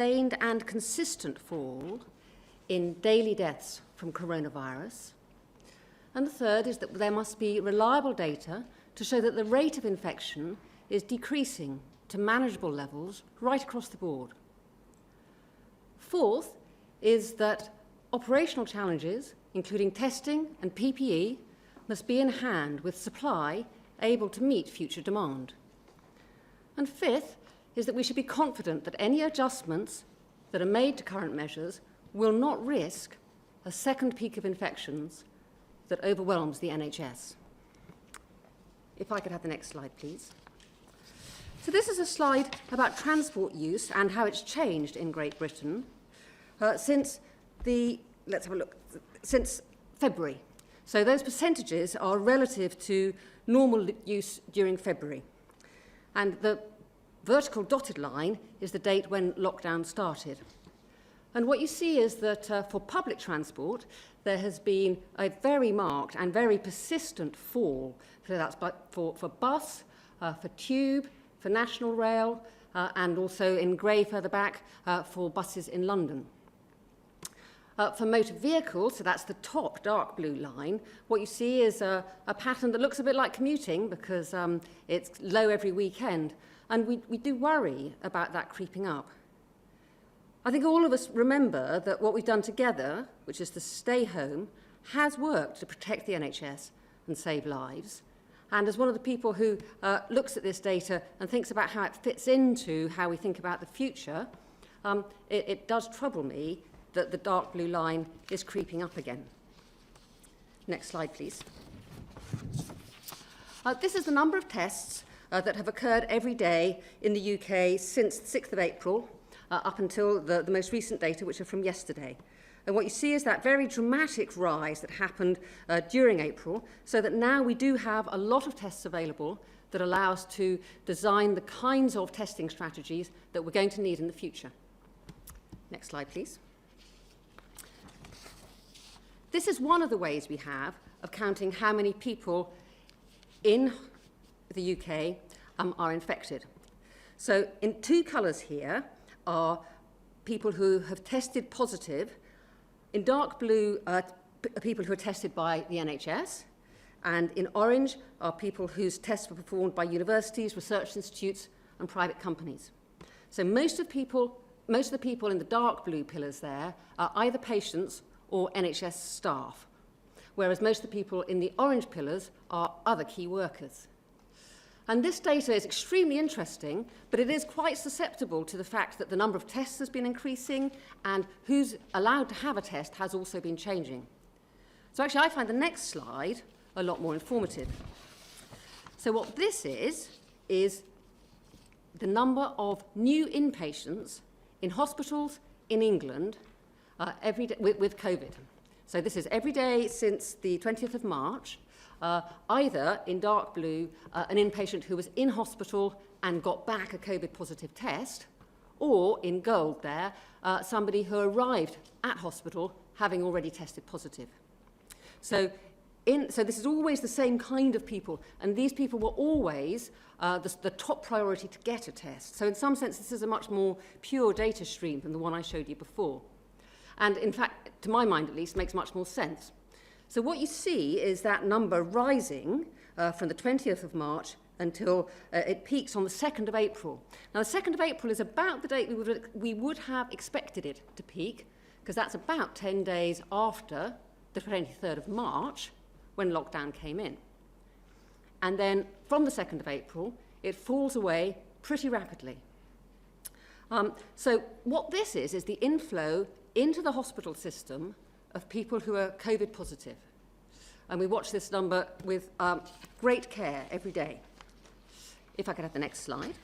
sustained and consistent fall in daily deaths from coronavirus. And the third is that there must be reliable data to show that the rate of infection is decreasing to manageable levels right across the board. Fourth is that operational challenges, including testing and PPE, must be in hand with supply able to meet future demand. And fifth is that we should be confident that any adjustments that are made to current measures will not risk a second peak of infections that overwhelms the NHS. If I could have the next slide, please. So this is a slide about transport use and how it's changed in Great Britain since February. So those percentages are relative to normal use during February. And the vertical dotted line is the date when lockdown started. And what you see is that for public transport, there has been a very marked and very persistent fall. So that's for bus, for tube, for national rail, and also in grey further back for buses in London. For motor vehicles, so that's the top dark blue line, what you see is a pattern that looks a bit like commuting because it's low every weekend. And we do worry about that creeping up. I think all of us remember that what we've done together, which is to stay home, has worked to protect the NHS and save lives. And as one of the people who looks at this data and thinks about how it fits into how we think about the future, it does trouble me that the dark blue line is creeping up again. Next slide, please. This is the number of tests that have occurred every day in the UK since the 6th of April, up until the most recent data, which are from yesterday. And what you see is that very dramatic rise that happened during April, so that now we do have a lot of tests available that allow us to design the kinds of testing strategies that we're going to need in the future. Next slide, please. This is one of the ways we have of counting how many people in the UK are infected. So in two colours here are people who have tested positive. In dark blue are people who are tested by the NHS, and in orange are people whose tests were performed by universities, research institutes and private companies. So most of the people in the dark blue pillars there are either patients or NHS staff, whereas most of the people in the orange pillars are other key workers. And this data is extremely interesting, but it is quite susceptible to the fact that the number of tests has been increasing and who's allowed to have a test has also been changing. So actually I find the next slide a lot more informative. So what this is the number of new inpatients in hospitals in England every day with COVID. So this is every day since the 20th of March, either in dark blue, an inpatient who was in hospital and got back a COVID positive test, or in gold there, somebody who arrived at hospital having already tested positive. So this is always the same kind of people, and these people were always the top priority to get a test. So in some sense, this is a much more pure data stream than the one I showed you before. And in fact, to my mind at least, makes much more sense. So what you see is that number rising from the 20th of March until it peaks on the 2nd of April. Now, the 2nd of April is about the date we would have expected it to peak, because that's about 10 days after the 23rd of March, when lockdown came in. And then from the 2nd of April, it falls away pretty rapidly. So what this is the inflow into the hospital system of people who are COVID positive. And we watch this number with great care every day. If I could have the next slide.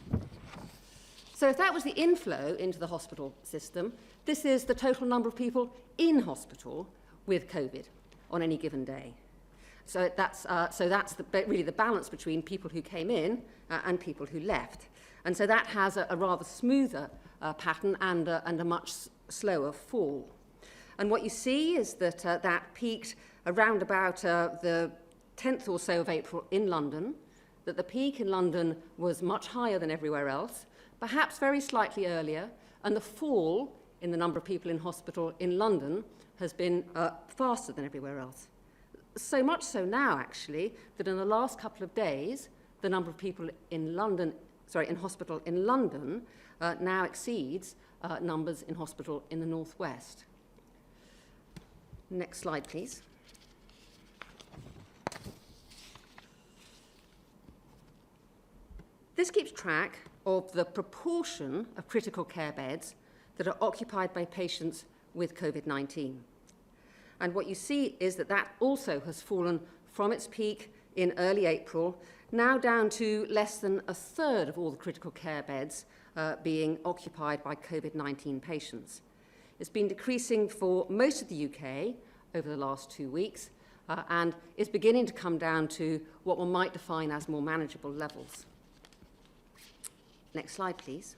So if that was the inflow into the hospital system, this is the total number of people in hospital with COVID on any given day. So that's really the balance between people who came in and people who left. And so that has a rather smoother pattern and a much slower fall. And what you see is that that peaked around about the 10th or so of April in London, that the peak in London was much higher than everywhere else, perhaps very slightly earlier And the fall in the number of people in hospital in London has been faster than everywhere else. So much so now, actually, that in the last couple of days, the number of people in hospital in London now exceeds numbers in hospital in the northwest. Next slide, please. This keeps track of the proportion of critical care beds that are occupied by patients with COVID-19. And what you see is that that also has fallen from its peak in early April, now down to less than a third of all the critical care beds being occupied by COVID-19 patients. It's been decreasing for most of the UK over the last 2 weeks and is beginning to come down to what one might define as more manageable levels. Next slide, please.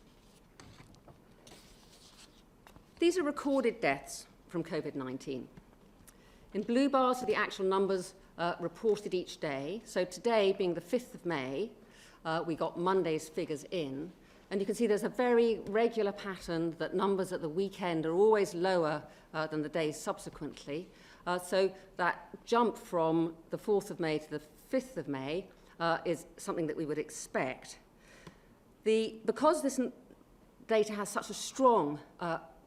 These are recorded deaths from COVID-19. In blue bars are the actual numbers reported each day. So today, being the 5th of May, we got Monday's figures in. And you can see there's a very regular pattern that numbers at the weekend are always lower than the days subsequently. So that jump from the 4th of May to the 5th of May is something that we would expect. Because this data has such a strong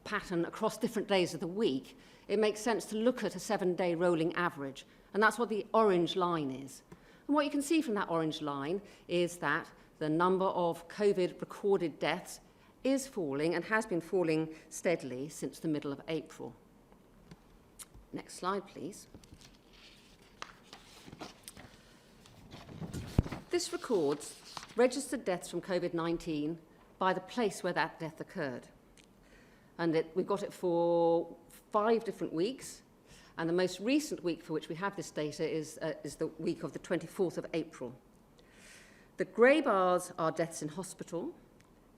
pattern across different days of the week, it makes sense to look at a 7-day rolling average. And that's what the orange line is. And what you can see from that orange line is that the number of COVID recorded deaths is falling and has been falling steadily since the middle of April. Next slide, please. This records registered deaths from COVID-19 by the place where that death occurred. And we've got it for 5 different weeks. And the most recent week for which we have this data is the week of the 24th of April. The grey bars are deaths in hospital.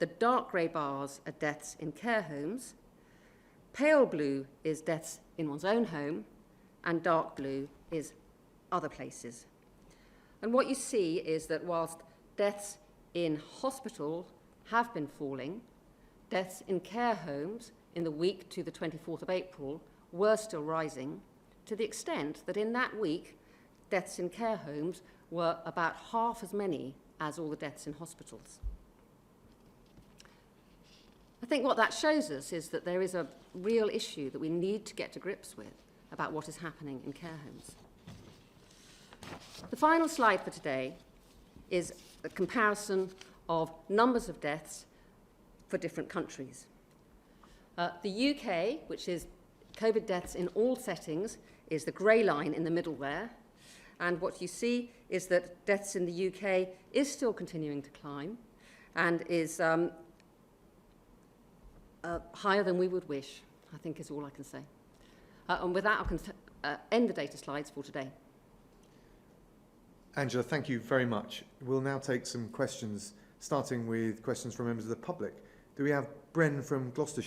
The dark grey bars are deaths in care homes. Pale blue is deaths in one's own home. And dark blue is other places. And what you see is that whilst deaths in hospital have been falling, deaths in care homes in the week to the 24th of April were still rising, to the extent that in that week, deaths in care homes were about half as many as all the deaths in hospitals. I think what that shows us is that there is a real issue that we need to get to grips with about what is happening in care homes. The final slide for today is a comparison of numbers of deaths for different countries. The UK, which is COVID deaths in all settings, is the grey line in the middle there. And what you see is that deaths in the UK is still continuing to climb and is higher than we would wish, I think is all I can say. And with that, I can end the data slides for today. Angela, thank you very much. We'll now take some questions, starting with questions from members of the public. Do we have Bren from Gloucestershire?